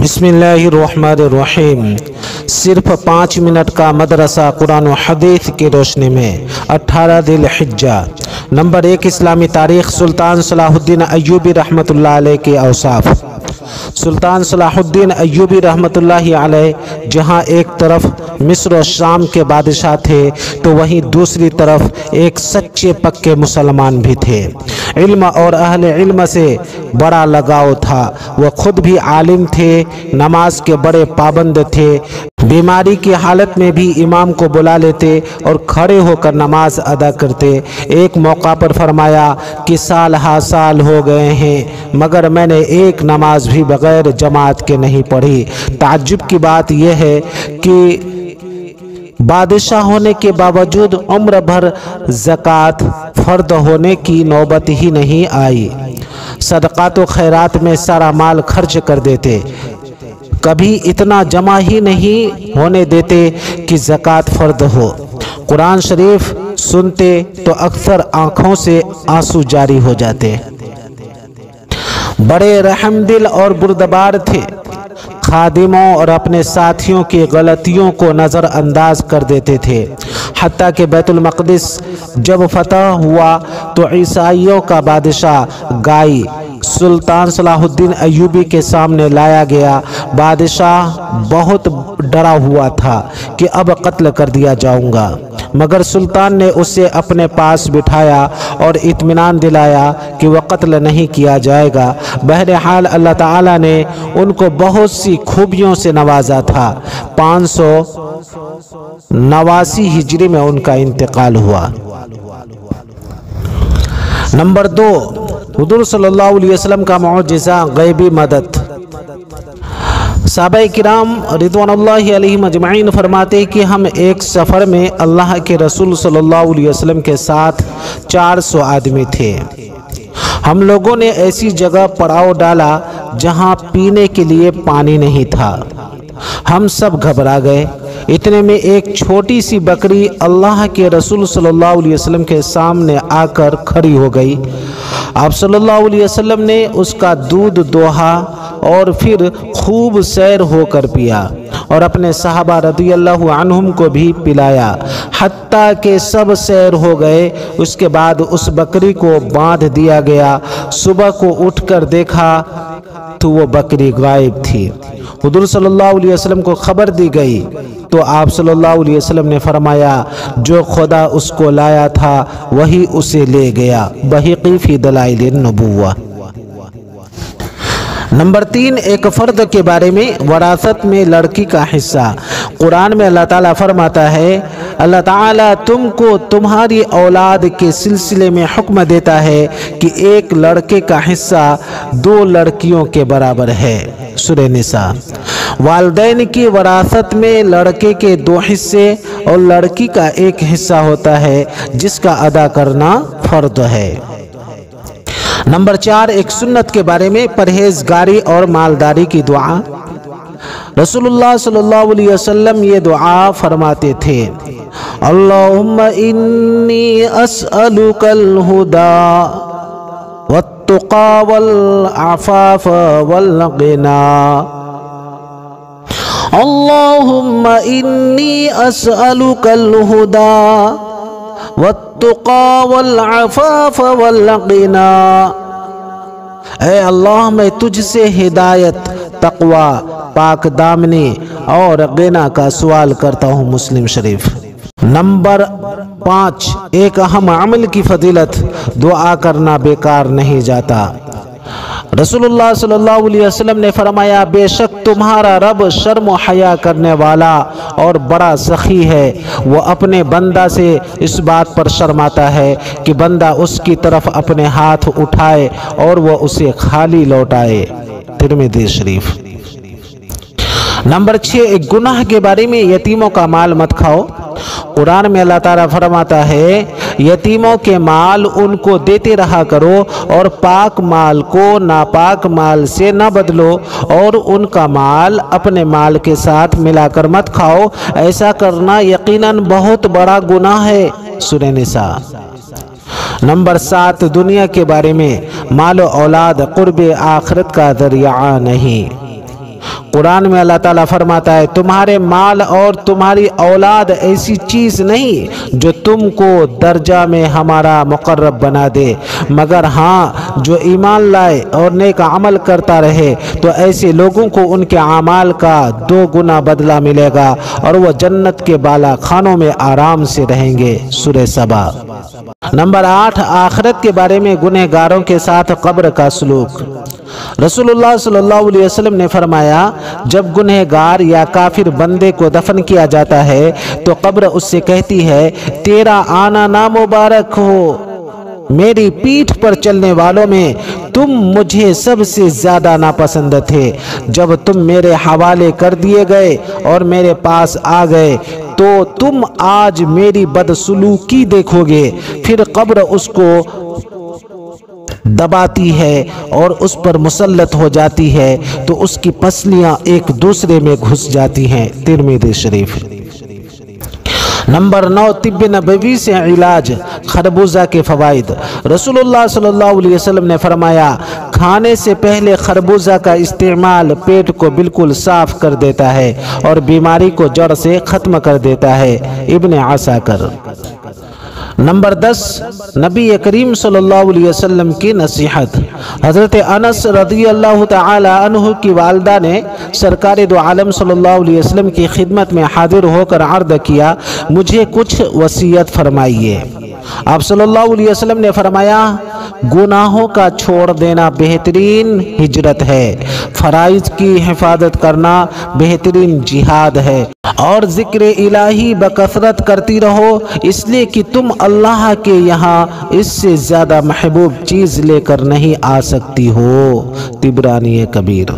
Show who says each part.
Speaker 1: بسم اللہ الرحمن الرحیم۔ صرف 5 منٹ کا مدرسہ قرآن و حدیث کی روشنی میں 18 ذی الحجہ۔ نمبر 1، اسلامی تاریخ۔ سلطان صلاح الدین ایوبی رحمۃ اللہ علیہ کے اوصاف۔ سلطان صلاح الدین ایوبی رحمۃ اللہ علیہ جہاں ایک طرف مصر و شام کے بادشاہ تھے تو وہیں دوسری طرف ایک سچے پکے مسلمان بھی تھے۔ علم اور اہل علم سے بڑا لگاؤ تھا۔ وہ خود بھی عالم تھے، نماز کے بڑے پابند تھے، بیماری کی حالت میں بھی امام کو بلا لیتے اور کھڑے ہو کر نماز ادا کرتے۔ ایک موقع پر فرمایا کہ سال ہا سال ہو گئے ہیں مگر میں نے ایک نماز بھی بغیر جماعت کے نہیں پڑھی۔ تعجب کی بات یہ ہے کہ بادشاہ ہونے کے باوجود عمر بھر زکوٰۃ فرض ہونے کی نوبت ہی نہیں آئی۔ صدقات و خیرات میں سارا مال خرچ کر دیتے، کبھی اتنا جمع ہی نہیں ہونے دیتے کہ زکوٰۃ فرض ہو۔ قرآن شریف سنتے تو اکثر آنکھوں سے آنسو جاری ہو جاتے۔ بڑے رحم دل اور بردبار تھے، خادموں اور اپنے ساتھیوں کی غلطیوں کو نظر انداز کر دیتے تھے۔ حتیٰ کہ بیت المقدس جب فتح ہوا تو عیسائیوں کا بادشاہ گائی سلطان صلاح الدین ایوبی کے سامنے لایا گیا۔ بادشاہ بہت ڈرا ہوا تھا کہ اب قتل کر دیا جاؤں گا، مگر سلطان نے اسے اپنے پاس بٹھایا اور اطمینان دلایا کہ وہ قتل نہیں کیا جائے گا۔ بہرحال اللہ تعالیٰ نے ان کو بہت سی خوبیوں سے نوازا تھا۔ 589 ہجری میں ان کا انتقال ہوا۔ نمبر 2، حضور صلی اللہ علیہ وسلم کا معجزہ، غیبی مدد۔ صحابہ کرام رضوان اللہ علیہم اجمعین فرماتے ہیں کہ ہم ایک سفر میں اللہ کے رسول صلی اللہ علیہ وسلم کے ساتھ 400 آدمی تھے۔ ہم لوگوں نے ایسی جگہ پڑاؤ ڈالا جہاں پینے کے لیے پانی نہیں تھا۔ ہم سب گھبرا گئے۔ اتنے میں ایک چھوٹی سی بکری اللہ کے رسول صلی اللہ علیہ وسلم کے سامنے آ کر کھڑی ہو گئی۔ آپ صلی اللہ علیہ وسلم نے اس کا دودھ دوہا اور پھر خوب سیر ہو کر پیا اور اپنے صحابہ رضی اللہ عنہم کو بھی پلایا، حتیٰ کہ سب سیر ہو گئے۔ اس کے بعد اس بکری کو باندھ دیا گیا۔ صبح کو اٹھ کر دیکھا تو وہ بکری غائب تھی۔ حضور صلی اللہ علیہ وسلم کو خبر دی گئی تو آپ صلی اللہ علیہ وسلم نے فرمایا جو خدا اس کو لایا تھا وہی اسے لے گیا۔ بہقی فی دلائل النبوہ۔ نمبر 3، ایک فرد کے بارے میں، وراثت میں لڑکی کا حصہ۔ قرآن میں اللہ تعالیٰ فرماتا ہے، اللہ تعالیٰ تم کو تمہاری اولاد کے سلسلے میں حکم دیتا ہے کہ ایک لڑکے کا حصہ 2 لڑکیوں کے برابر ہے۔ سورہ نساء۔ والدین کی وراثت میں لڑکے کے 2 حصے اور لڑکی کا 1 حصہ ہوتا ہے جس کا ادا کرنا فرض ہے۔ نمبر 4، ایک سنت کے بارے میں، پرہیزگاری اور مالداری کی دعا۔ رسول اللہ صلی اللہ علیہ وسلم یہ دعا فرماتے تھے، اللہم انی اسألک الہدی والتقی والعفاف والغنی۔ اللہم انی اسألک الہدی والتقی والعفاف والغنی۔ اے اللہ میں تجھ سے ہدایت، تقوی، پاک دامنی اور غنا کا سوال کرتا ہوں۔ مسلم شریف۔ نمبر 5، ایک اہم عمل کی فضیلت، دعا کرنا بیکار نہیں جاتا۔ رسول اللہ صلی اللہ علیہ وسلم نے فرمایا، بے شک تمہارا رب شرم و حیا کرنے والا اور بڑا سخی ہے۔ وہ اپنے بندہ سے اس بات پر شرماتا ہے کہ بندہ اس کی طرف اپنے ہاتھ اٹھائے اور وہ اسے خالی لوٹائے۔ ترمذی شریف۔ نمبر 6، ایک گناہ کے بارے میں، یتیموں کا مال مت کھاؤ۔ قرآن میں اللہ تعالیٰ فرماتا ہے، یتیموں کے مال ان کو دیتے رہا کرو اور پاک مال کو ناپاک مال سے نہ بدلو، اور ان کا مال اپنے مال کے ساتھ ملا کر مت کھاؤ، ایسا کرنا یقیناً بہت بڑا گناہ ہے۔ سورہ نساء۔ نمبر 7، دنیا کے بارے میں، مال و اولاد قرب آخرت کا ذریعہ نہیں۔ قرآن میں اللہ تعالیٰ فرماتا ہے تمہارے مال اور تمہاری اولاد ایسی چیز نہیں جو تم کو درجہ میں ہمارا مقرب بنا دے، مگر ہاں جو ایمان لائے اور نیک عمل کرتا رہے تو ایسے لوگوں کو ان کے اعمال کا 2 گنا بدلہ ملے گا اور وہ جنت کے بالا خانوں میں آرام سے رہیں گے۔ سورہ سبا۔ نمبر 8، آخرت کے بارے میں گنہگاروں کے ساتھ قبر کا سلوک۔ رسول اللہ صلی اللہ علیہ وسلم نے فرمایا جب گنہگار یا کافر بندے کو دفن کیا جاتا ہے تو قبر اس سے کہتی ہے تیرا آنا نامبارک ہو، میری پیٹھ پر چلنے والوں میں تم مجھے سب سے زیادہ ناپسند تھے، جب تم میرے حوالے کر دیے گئے اور میرے پاس آ گئے تو تم آج میری بدسلوکی دیکھو گے۔ پھر قبر اس کو دباتی ہے اور اس پر مسلط ہو جاتی ہے تو اس کی پسلیاں ایک دوسرے میں گھس جاتی ہیں۔ ترمذی شریف۔ نمبر 9، طب نبوی سے علاج، خربوزہ کے فوائد۔ رسول اللہ صلی اللہ علیہ وسلم نے فرمایا کھانے سے پہلے خربوزہ کا استعمال پیٹ کو بالکل صاف کر دیتا ہے اور بیماری کو جڑ سے ختم کر دیتا ہے۔ ابن عساکر۔ نمبر 10، نبی کریم صلی اللہ علیہ وسلم کی نصیحت۔ حضرت انس رضی اللہ تعالی عنہ کی والدہ نے سرکار دو عالم صلی اللہ علیہ وسلم کی خدمت میں حاضر ہو کر عرض کیا مجھے کچھ وصیت فرمائیے۔ آپ صلی اللہ علیہ وسلم نے فرمایا گناہوں کا چھوڑ دینا بہترین ہجرت ہے، فرائض کی حفاظت کرنا بہترین جہاد ہے، اور ذکر الہی بکثرت کرتی رہو، اس لیے کہ تم اللہ کے یہاں اس سے زیادہ محبوب چیز لے کر نہیں آ سکتی ہو۔ طبرانی کبیر۔